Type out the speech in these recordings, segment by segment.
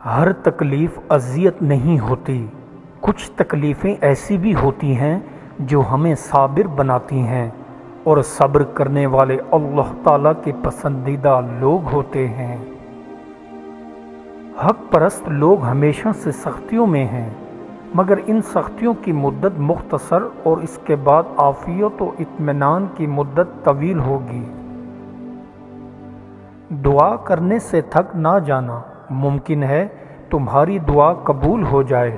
ہر تکلیف اذیت نہیں ہوتی، کچھ تکلیفیں ایسی بھی ہوتی ہیں جو ہمیں صابر بناتی ہیں، اور صبر کرنے والے اللہ تعالیٰ کے پسندیدہ لوگ ہوتے ہیں۔ حق پرست لوگ ہمیشہ سے سختیوں میں ہیں، مگر ان سختیوں کی مدت مختصر اور اس کے بعد عافیت و اطمینان کی مدت طویل ہوگی۔ دعا کرنے سے تھک نہ جانا، ممکن ہے تمہاری دعا قبول ہو جائے،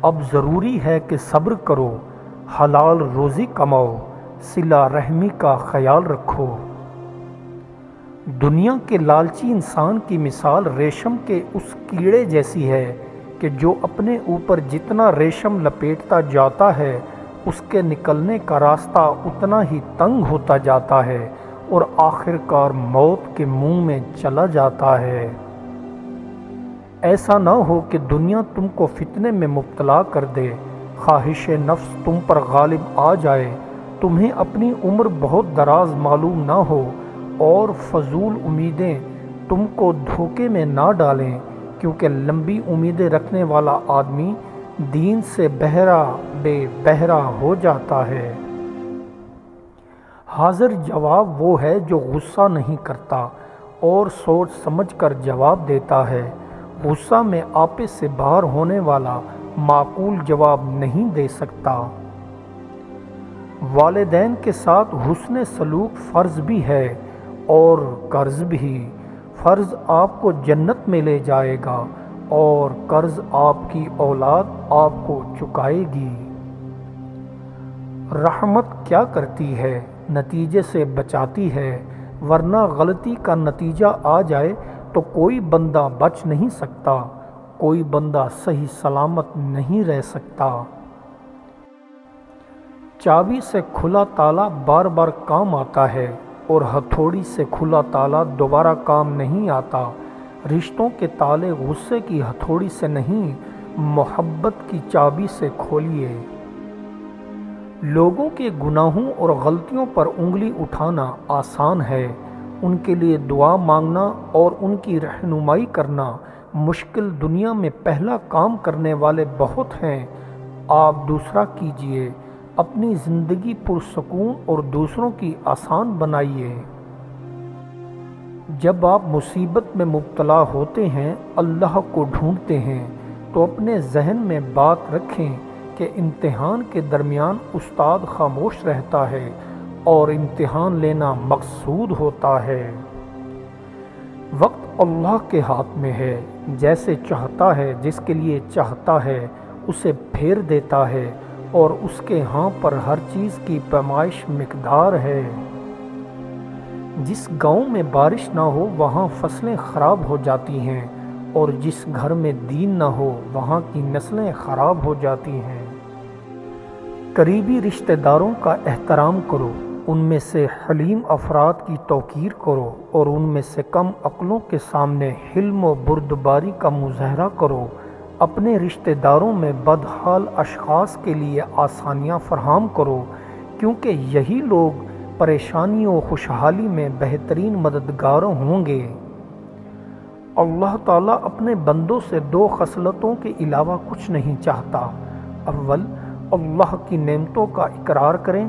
اب ضروری ہے کہ صبر کرو، حلال روزی کماؤ، صلہ رحمی کا خیال رکھو۔ دنیا کے لالچی انسان کی مثال ریشم کے اس کیڑے جیسی ہے کہ جو اپنے اوپر جتنا ریشم لپیٹتا جاتا ہے اس کے نکلنے کا راستہ اتنا ہی تنگ ہوتا جاتا ہے اور آخر کار موت کے منہ میں چلا جاتا ہے۔ ایسا نہ ہو کہ دنیا تم کو فتنے میں مبتلا کر دے، خواہش نفس تم پر غالب آ جائے، تمہیں اپنی عمر بہت دراز معلوم نہ ہو اور فضول امیدیں تم کو دھوکے میں نہ ڈالیں، کیونکہ لمبی امیدیں رکھنے والا آدمی دین سے بہرا ہو جاتا ہے۔ حاضر جواب وہ ہے جو غصہ نہیں کرتا اور سوچ سمجھ کر جواب دیتا ہے۔ غصہ میں آپے سے باہر ہونے والا معقول جواب نہیں دے سکتا۔ والدین کے ساتھ حسن سلوک فرض بھی ہے اور قرض بھی۔ فرض آپ کو جنت میں لے جائے گا اور قرض آپ کی اولاد آپ کو چکائے گی۔ رحمت کیا کرتی ہے؟ نتیجے سے بچاتی ہے، ورنہ غلطی کا نتیجہ آ جائے تو کوئی بندہ بچ نہیں سکتا، کوئی بندہ صحیح سلامت نہیں رہ سکتا۔ چابی سے کھلا تالا بار بار کام آتا ہے اور ہتھوڑی سے کھلا تالا دوبارہ کام نہیں آتا۔ رشتوں کے تالے غصے کی ہتھوڑی سے نہیں، محبت کی چابی سے کھولیے۔ لوگوں کے گناہوں اور غلطیوں پر انگلی اٹھانا آسان ہے، ان کے لیے دعا مانگنا اور ان کی رہنمائی کرنا مشکل۔ دنیا میں پہلا کام کرنے والے بہت ہیں، آپ دوسرا کیجئے، اپنی زندگی پرسکون اور دوسروں کی آسان بنائیے۔ جب آپ مصیبت میں مبتلا ہوتے ہیں، اللہ کو ڈھونڈتے ہیں، تو اپنے ذہن میں بات رکھیں کہ امتحان کے درمیان استاد خاموش رہتا ہے اور امتحان لینا مقصود ہوتا ہے۔ وقت اللہ کے ہاتھ میں ہے، جیسے چاہتا ہے، جس کے لیے چاہتا ہے اسے پھیر دیتا ہے، اور اس کے ہاں پر ہر چیز کی پیمائش مقدار ہے۔ جس گاؤں میں بارش نہ ہو وہاں فصلیں خراب ہو جاتی ہیں، اور جس گھر میں دین نہ ہو وہاں کی نسلیں خراب ہو جاتی ہیں۔ قریبی رشتہ داروں کا احترام کرو، ان میں سے حلیم افراد کی توقیر کرو اور ان میں سے کم عقلوں کے سامنے حلم و بردباری کا مظاہرہ کرو۔ اپنے رشتہ داروں میں بدحال اشخاص کے لیے آسانیاں فراہم کرو، کیونکہ یہی لوگ پریشانی و خوشحالی میں بہترین مددگار ہوں گے۔ اللہ تعالیٰ اپنے بندوں سے دو خصلتوں کے علاوہ کچھ نہیں چاہتا۔ اول، اللہ کی نعمتوں کا اقرار کریں،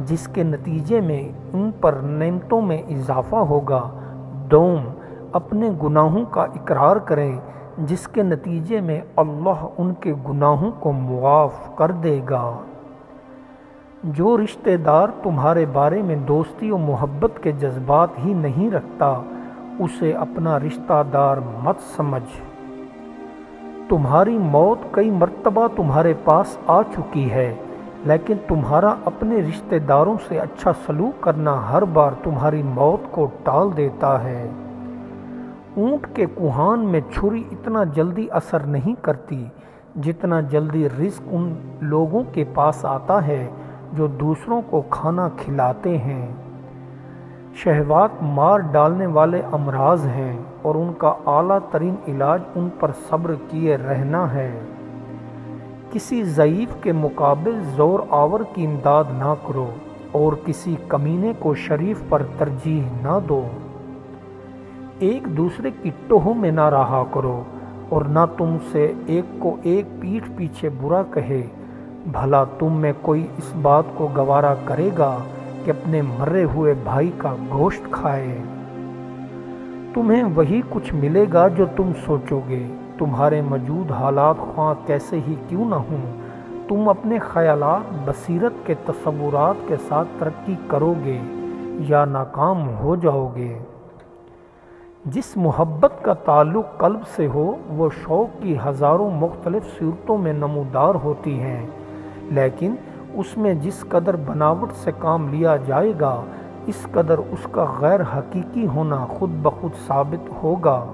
جس کے نتیجے میں ان پر نعمتوں میں اضافہ ہوگا۔ دوم، اپنے گناہوں کا اقرار کریں، جس کے نتیجے میں اللہ ان کے گناہوں کو معاف کر دے گا۔ جو رشتہ دار تمہارے بارے میں دوستی و محبت کے جذبات ہی نہیں رکھتا، اسے اپنا رشتہ دار مت سمجھ۔ تمہاری موت کئی مرتبہ تمہارے پاس آ چکی ہے، لیکن تمہارا اپنے رشتہ داروں سے اچھا سلوک کرنا ہر بار تمہاری موت کو ٹال دیتا ہے۔ اونٹ کے کوہان میں چھری اتنا جلدی اثر نہیں کرتی جتنا جلدی رزق ان لوگوں کے پاس آتا ہے جو دوسروں کو کھانا کھلاتے ہیں۔ شہوات مار ڈالنے والے امراض ہیں اور ان کا اعلیٰ ترین علاج ان پر صبر کیے رہنا ہے۔ کسی ضعیف کے مقابل زور آور کی امداد نہ کرو اور کسی کمینے کو شریف پر ترجیح نہ دو۔ ایک دوسرے کی ٹوہ میں نہ رہا کرو اور نہ تم سے ایک کو ایک پیٹھ پیچھے برا کہے۔ بھلا تم میں کوئی اس بات کو گوارا کرے گا کہ اپنے مرے ہوئے بھائی کا گوشت کھائے؟ تمہیں وہی کچھ ملے گا جو تم سوچو گے۔ تمہارے موجود حالات خواہ کیسے ہی کیوں نہ ہوں، تم اپنے خیالات بصیرت کے تصورات کے ساتھ ترقی کرو گے یا ناکام ہو جاؤ گے۔ جس محبت کا تعلق قلب سے ہو وہ شوق کی ہزاروں مختلف صورتوں میں نمودار ہوتی ہیں، لیکن اس میں جس قدر بناوٹ سے کام لیا جائے گا اس قدر اس کا غیر حقیقی ہونا خود بخود ثابت ہوگا۔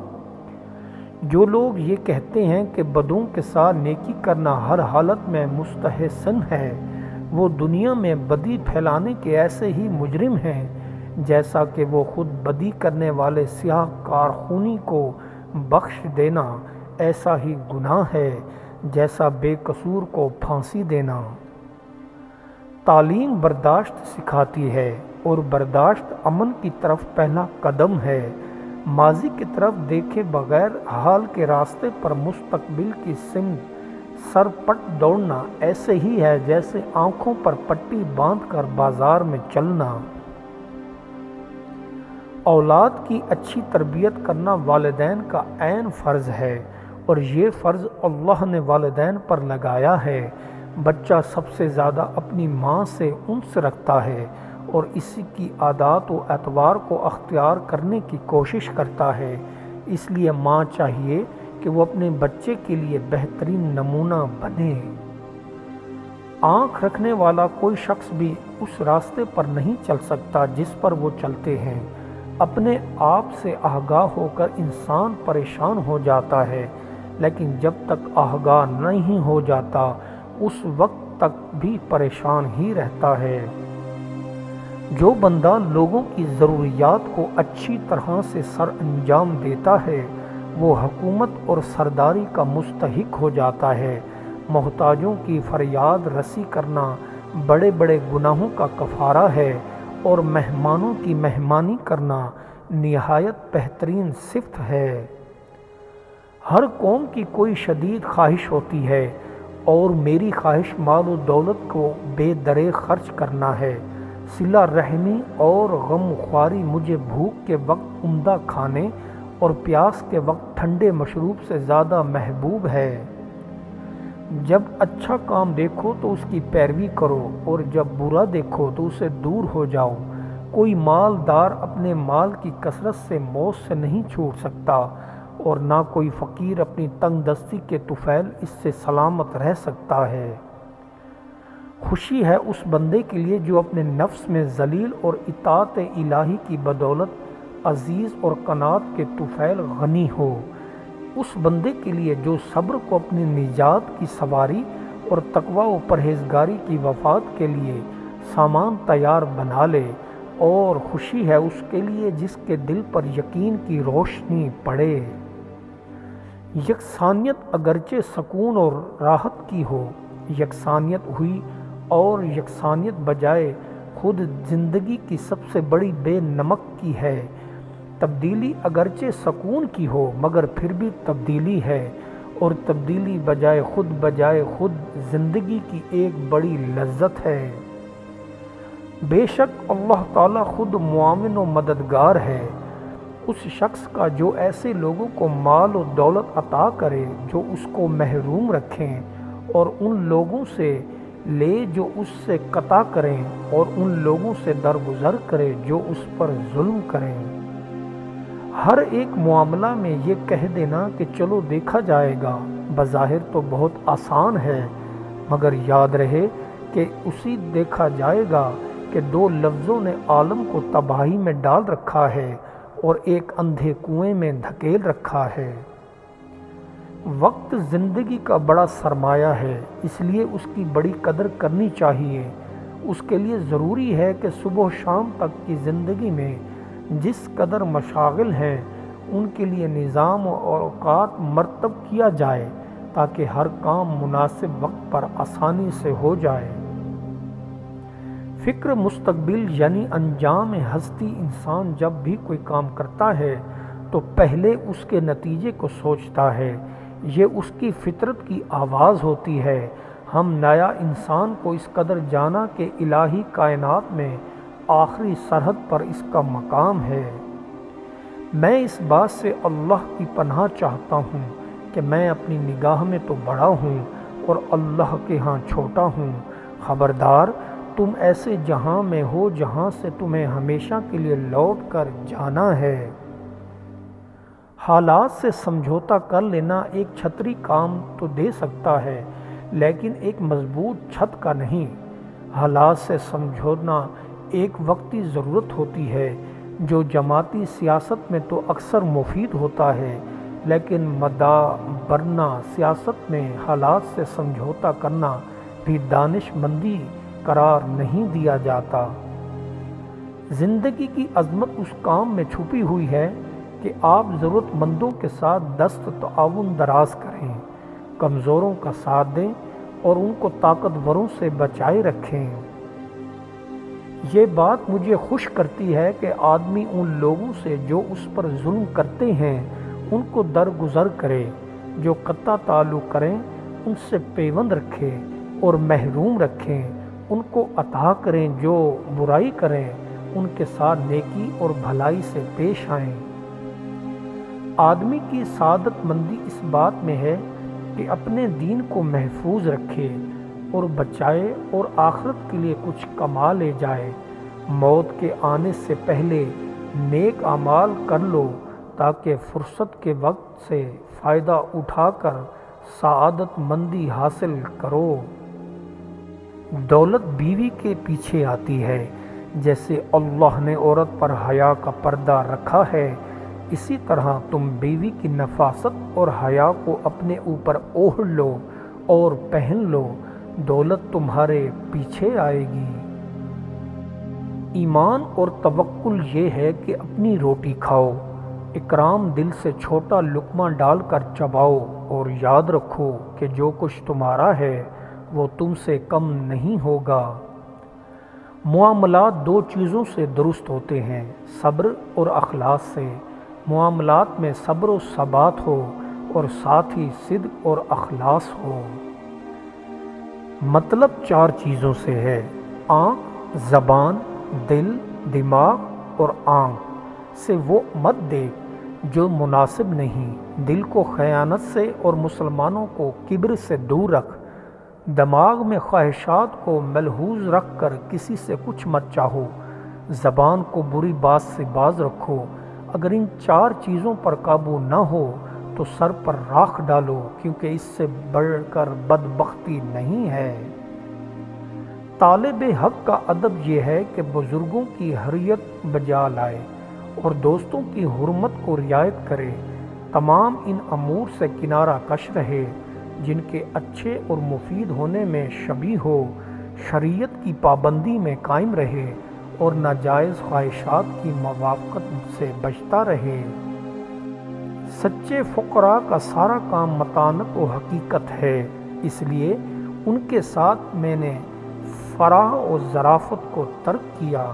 جو لوگ یہ کہتے ہیں کہ بدوں کے ساتھ نیکی کرنا ہر حالت میں مستحسن ہے، وہ دنیا میں بدی پھیلانے کے ایسے ہی مجرم ہیں جیسا کہ وہ خود بدی کرنے والے سیاہ کارخونی کو بخش دینا ایسا ہی گناہ ہے جیسا بے قصور کو پھانسی دینا۔ تعلیم برداشت سکھاتی ہے اور برداشت امن کی طرف پہلا قدم ہے۔ ماضی کی طرف دیکھے بغیر حال کے راستے پر مستقبل کی سمت سر پٹ دوڑنا ایسے ہی ہے جیسے آنکھوں پر پٹی باندھ کر بازار میں چلنا۔ اولاد کی اچھی تربیت کرنا والدین کا عین فرض ہے، اور یہ فرض اللہ نے والدین پر لگایا ہے۔ بچہ سب سے زیادہ اپنی ماں سے انس رکھتا ہے اور اسی کی عادات و اطوار کو اختیار کرنے کی کوشش کرتا ہے، اس لیے ماں چاہیے کہ وہ اپنے بچے کے لیے بہترین نمونہ بنے۔ آنکھ رکھنے والا کوئی شخص بھی اس راستے پر نہیں چل سکتا جس پر وہ چلتے ہیں۔ اپنے آپ سے آگاہ ہو کر انسان پریشان ہو جاتا ہے، لیکن جب تک آگاہ نہیں ہو جاتا اس وقت تک بھی پریشان ہی رہتا ہے۔ جو بندہ لوگوں کی ضروریات کو اچھی طرح سے سر انجام دیتا ہے وہ حکومت اور سرداری کا مستحق ہو جاتا ہے۔ محتاجوں کی فریاد رسی کرنا بڑے بڑے گناہوں کا کفارہ ہے، اور مہمانوں کی مہمانی کرنا نہایت بہترین صفت ہے۔ ہر قوم کی کوئی شدید خواہش ہوتی ہے، اور میری خواہش مال و دولت کو بے درے خرچ کرنا ہے۔ صلہ رحمی اور غم خواری مجھے بھوک کے وقت عمدہ کھانے اور پیاس کے وقت ٹھنڈے مشروب سے زیادہ محبوب ہے۔ جب اچھا کام دیکھو تو اس کی پیروی کرو، اور جب برا دیکھو تو اسے دور ہو جاؤ۔ کوئی مالدار اپنے مال کی کثرت سے موت سے نہیں چھوٹ سکتا، اور نہ کوئی فقیر اپنی تنگ دستی کے طفیل اس سے سلامت رہ سکتا ہے۔ خوشی ہے اس بندے کے لیے جو اپنے نفس میں ذلیل اور اطاعت الہی کی بدولت عزیز اور قناعت کے طفیل غنی ہو۔ اس بندے کے لیے جو صبر کو اپنی نجات کی سواری اور تقوی و پرہیزگاری کی وفات کے لیے سامان تیار بنا لے، اور خوشی ہے اس کے لیے جس کے دل پر یقین کی روشنی پڑے۔ یکسانیت اگرچہ سکون اور راحت کی ہو، یکسانیت ہوئی اور یکسانیت بجائے خود زندگی کی سب سے بڑی بے نمک کی ہے۔ تبدیلی اگرچہ سکون کی ہو مگر پھر بھی تبدیلی ہے، اور تبدیلی بجائے خود زندگی کی ایک بڑی لذت ہے۔ بے شک اللہ تعالیٰ خود معاون و مددگار ہے اس شخص کا جو ایسے لوگوں کو مال و دولت عطا کرے جو اس کو محروم رکھیں، اور ان لوگوں سے لے جو اس سے قطع کریں، اور ان لوگوں سے درگزر کرے جو اس پر ظلم کریں۔ ہر ایک معاملہ میں یہ کہہ دینا کہ چلو دیکھا جائے گا بظاہر تو بہت آسان ہے، مگر یاد رہے کہ اسی دیکھا جائے گا کہ دو لفظوں نے عالم کو تباہی میں ڈال رکھا ہے اور ایک اندھے کنویں میں دھکیل رکھا ہے۔ وقت زندگی کا بڑا سرمایہ ہے، اس لیے اس کی بڑی قدر کرنی چاہیے۔ اس کے لیے ضروری ہے کہ صبح و شام تک کی زندگی میں جس قدر مشاغل ہیں ان کے لیے نظام و اوقات مرتب کیا جائے تاکہ ہر کام مناسب وقت پر آسانی سے ہو جائے۔ فکر مستقبل یعنی انجام ہستی انسان جب بھی کوئی کام کرتا ہے تو پہلے اس کے نتیجے کو سوچتا ہے، یہ اس کی فطرت کی آواز ہوتی ہے۔ ہم نیا انسان کو اس قدر جانا کہ الہی کائنات میں آخری سرحد پر اس کا مقام ہے۔ میں اس بات سے اللہ کی پناہ چاہتا ہوں کہ میں اپنی نگاہ میں تو بڑا ہوں اور اللہ کے ہاں چھوٹا ہوں۔ خبردار، تم ایسے جہاں میں ہو جہاں سے تمہیں ہمیشہ کے لیے لوٹ کر جانا ہے۔ حالات سے سمجھوتا کر لینا ایک چھتری کام تو دے سکتا ہے، لیکن ایک مضبوط چھت کا نہیں۔ حالات سے سمجھونا ایک وقتی ضرورت ہوتی ہے جو جماعتی سیاست میں تو اکثر مفید ہوتا ہے، لیکن مدبرانہ سیاست میں حالات سے سمجھوتا کرنا بھی دانش مندی قرار نہیں دیا جاتا۔ زندگی کی عظمت اس کام میں چھپی ہوئی ہے کہ آپ ضرورت مندوں کے ساتھ دست تعاون دراز کریں، کمزوروں کا ساتھ دیں اور ان کو طاقتوروں سے بچائے رکھیں۔ یہ بات مجھے خوش کرتی ہے کہ آدمی ان لوگوں سے جو اس پر ظلم کرتے ہیں ان کو درگزر کرے، جو قطع تعلق کریں ان سے پیوند رکھے اور محروم رکھیں، ان کو عطا کریں، جو برائی کریں ان کے ساتھ نیکی اور بھلائی سے پیش آئیں۔ آدمی کی سعادت مندی اس بات میں ہے کہ اپنے دین کو محفوظ رکھے اور بچائے اور آخرت کے لیے کچھ کما لے جائے۔ موت کے آنے سے پہلے نیک اعمال کر لو تاکہ فرصت کے وقت سے فائدہ اٹھا کر سعادت مندی حاصل کرو۔ دولت بیوی کے پیچھے آتی ہے، جیسے اللہ نے عورت پر حیا کا پردہ رکھا ہے، اسی طرح تم بیوی کی نفاست اور حیا کو اپنے اوپر اوڑھ لو اور پہن لو، دولت تمہارے پیچھے آئے گی۔ ایمان اور توکل یہ ہے کہ اپنی روٹی کھاؤ، اکرام دل سے چھوٹا لقمہ ڈال کر چباؤ اور یاد رکھو کہ جو کچھ تمہارا ہے وہ تم سے کم نہیں ہوگا۔ معاملات دو چیزوں سے درست ہوتے ہیں، صبر اور اخلاص سے۔ معاملات میں صبر و ثبات ہو اور ساتھ ہی صدق اور اخلاص ہو۔ مطلب چار چیزوں سے ہے، آنکھ، زبان، دل، دماغ اور آنکھ سے وہ مت دیکھ جو مناسب نہیں، دل کو خیانت سے اور مسلمانوں کو کبر سے دور رکھ، دماغ میں خواہشات کو ملحوظ رکھ کر کسی سے کچھ مت چاہو، زبان کو بری بات سے باز رکھو۔ اگر ان چار چیزوں پر قابو نہ ہو تو سر پر راکھ ڈالو، کیونکہ اس سے بڑھ کر بدبختی نہیں ہے۔ طالب حق کا ادب یہ ہے کہ بزرگوں کی حریت بجا لائے اور دوستوں کی حرمت کو رعایت کرے، تمام ان امور سے کنارہ کش رہے جن کے اچھے اور مفید ہونے میں شبیہ ہو، شریعت کی پابندی میں قائم رہے اور ناجائز خواہشات کی موافقت سے بچتا رہے۔ سچے فقراء کا سارا کام متانت و حقیقت ہے، اس لیے ان کے ساتھ میں نے فراح و ظرافت کو ترک کیا۔